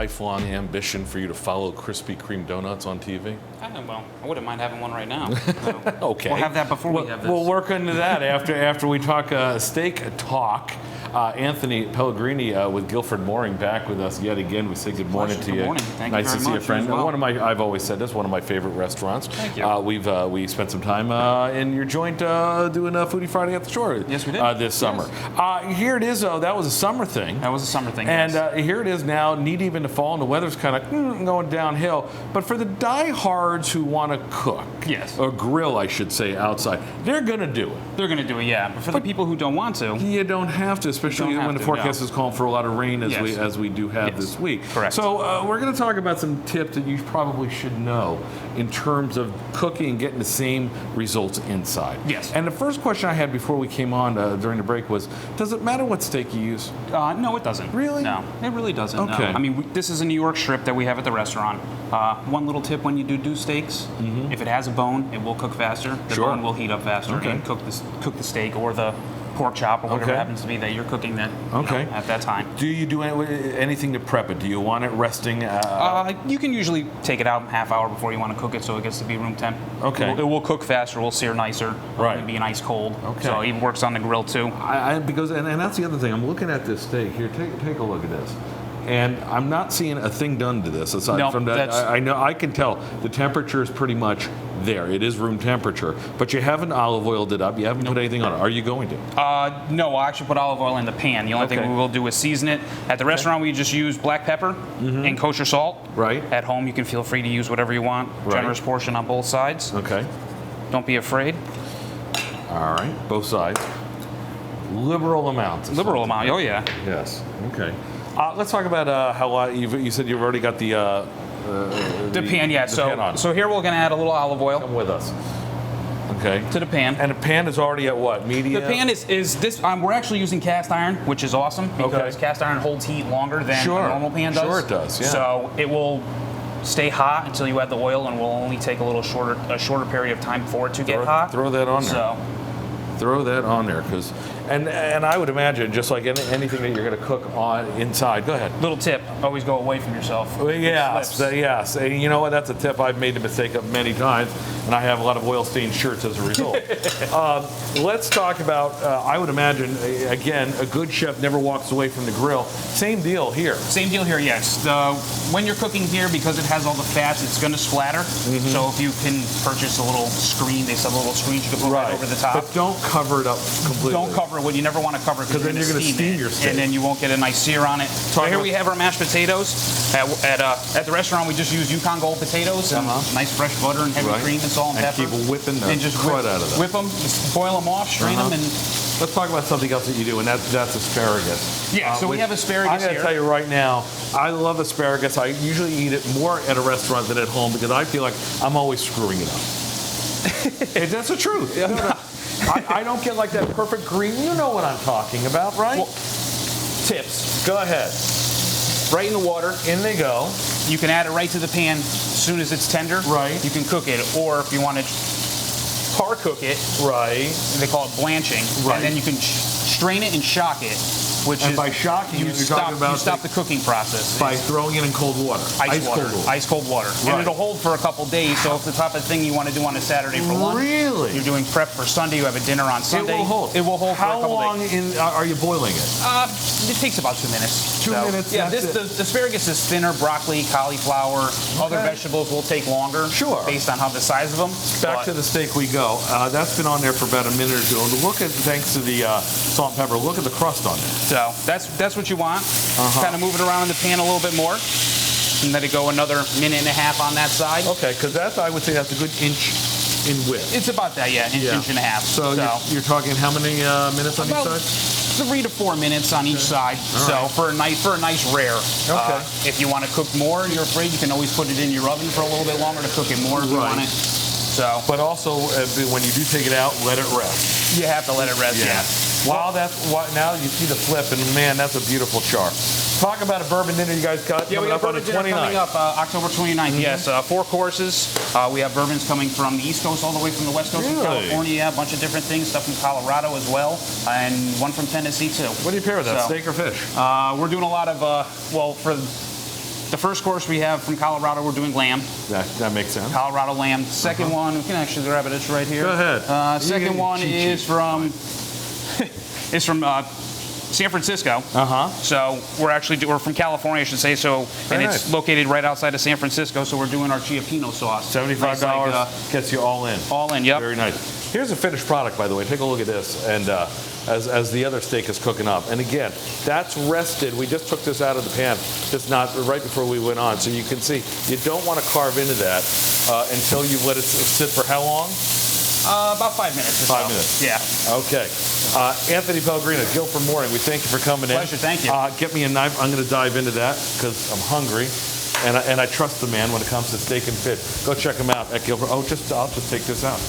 lifelong ambition for you to follow Krispy Kreme donuts on TV? Well, I wouldn't mind having one right now. So Okay. We'll have that before we have this. We'll work into that after we talk steak talk. Anthony Pellegrini with Guilford Mooring back with us yet again. We say good morning to you. Good morning. Thank nice you very to see much. you, friend. Well. I've always said this, one of my favorite restaurants. Thank you. We spent some time in your joint doing Foodie Friday at the Shore. Yes, we did. This summer. Here it is, though. That was a summer thing. That was a summer thing. And yes. here it is now, knee deep into fall, and the weather's kind of going downhill. But for the diehards who want to cook, Yes. or grill, I should say, outside, they're going to do it. They're going to do it, yeah. But for the people who don't want to, You don't have to, especially when the forecast is calling for a lot of rain, as we do have this week. Correct. So we're going to talk about some tips that you probably should know in terms of cooking and getting the same results inside. Yes. And the first question I had before we came on during the break was, does it matter what steak you use? no, it doesn't. Really? No, it really doesn't. Okay. No. I mean, this is a New York strip that we have at the restaurant. One little tip when you do steaks, if it has a bone, it will cook faster. The Sure. bone will heat up faster and cook the steak or the pork chop or whatever happens to be that you're cooking that at that time. Do you do anything to prep it? Do you want it resting? You can usually take it out half hour before you want to cook it so it gets to be room temp. Okay. It will cook faster, will sear nicer. Right. It'll be an ice cold. Okay. So it works on the grill too. Because that's the other thing. I'm looking at this steak here. Take a look at this. And I'm not seeing a thing done to this aside from that. I know I can tell the temperature is pretty much there. It is room temperature, but you haven't olive oiled it up. You haven't put anything on it. Are you going to? No, I'll actually put olive oil in the pan. The only thing we will do is season it. At the restaurant, we just use black pepper and kosher salt. Right. At home, you can feel free to use whatever you want. Right. Generous portion on both sides. Okay. Don't be afraid. All right. Both sides. Liberal amount. Liberal amount. Oh yeah. Yes. Okay. Let's talk about how you said you've already got the pan. Yeah. pan on. So here we're going to add a little olive oil. Come with us. Okay. To the pan. And the pan is already at what? Medium? The pan is this. We're actually using cast iron, which is awesome because cast iron holds heat longer than a normal pan does. Sure, it does. Yeah. So it will stay hot until you add the oil, and will only take a shorter period of time for it to get hot. Throw that on there. So throw that on there, because and I would imagine just like anything that you're going to cook on inside. Go ahead. Little tip: always go away from yourself. Yes, yes. And you know what? That's a tip I've made the mistake of many times, and I have a lot of oil-stained shirts as a result. Let's talk about. I would imagine again, a good chef never walks away from the grill. Same deal here. Same deal here. Yes. When you're cooking here, because it has all the fats, it's going to splatter. So if you can purchase a little screen, they sell a little screen you can put right over the top. But don't cover it up completely. Don't cover it. Well, you never want to cover it because then you're going to steam your steak, and then you won't get a nice sear on it. So here we have our mashed potatoes. At the restaurant, we just use Yukon Gold potatoes and nice fresh butter and heavy cream and salt and pepper. And keep whipping the crud out of them. Whip them, just boil them off, strain them, and. Let's talk about something else that you do, and that's asparagus. Yeah, so we have asparagus here. I'm going to tell you right now, I love asparagus. I usually eat it more at a restaurant than at home because I feel like I'm always screwing it up. That's the truth. I don't get like that perfect green. You know what I'm talking about, right? Well, tips. Go ahead. Right in the water. In they go. You can add it right to the pan as soon as it's tender. Right. You can cook it, or if you want to par cook it. Right. They call it blanching. Right. And then you can strain it and shock it. And by shocking it, you're talking about... You stop the cooking process. By throwing it in cold water. Ice cold water. Right. And it'll hold for a couple days, so if the type of thing you want to do on a Saturday for lunch... Really? You're doing prep for Sunday, you have a dinner on Sunday... It will hold. It will hold for a couple days. How long are you boiling it? It takes about 2 minutes. 2 minutes? Yeah, the asparagus is thinner. Broccoli, cauliflower, other vegetables will take longer. Sure. Based on how the size of them. Back to the steak we go. That's been on there for about a minute or two. And look at, thanks to the salt and pepper, look at the crust on there. So that's what you want. Kind of move it around in the pan a little bit more, and let it go another minute and a half on that side. Okay, because I would say that's a good inch in width. It's about that, inch and a half. So you're talking how many minutes on each side? 3 to 4 minutes on each side. All so for a nice rare. Okay. If you want to cook more and you're afraid, you can always put it in your oven for a little bit longer to cook it more if you want it. So. But also, when you do take it out, let it rest. You have to let it rest, yeah. Wow, now you see the flip, and man, that's a beautiful char. Talk about a bourbon dinner you guys got coming up on the 29th. Coming up October 29th, yes. 4 courses. We have bourbons coming from the East Coast all the way from the West Coast of California. Yeah, a bunch of different things, stuff from Colorado as well, and one from Tennessee too. What do you pair with that, steak or fish? We're doing a lot of, The first course we have from Colorado, we're doing lamb. That makes sense. Colorado lamb. Second one, we can actually grab it. It's right here. Go ahead. Second one is from San Francisco. So we're from California, I should say. So it's located right outside of San Francisco. So we're doing our Chiapino sauce. $75 gets you all in. All in. Yep. Very nice. Here's a finished product, by the way. Take a look at this. And as the other steak is cooking up, and again, that's rested. We just took this out of the pan, just not right before we went on. So you can see you don't want to carve into that until you let it sit for how long? About 5 minutes or so. 5 minutes. Yeah. Okay. Anthony Pellegrino, Guilford Morning, we thank you for coming in. Pleasure, thank you. Get me a knife. I'm going to dive into that because I'm hungry. And I trust the man when it comes to steak and fish. Go check him out at Guilford. I'll just take this out.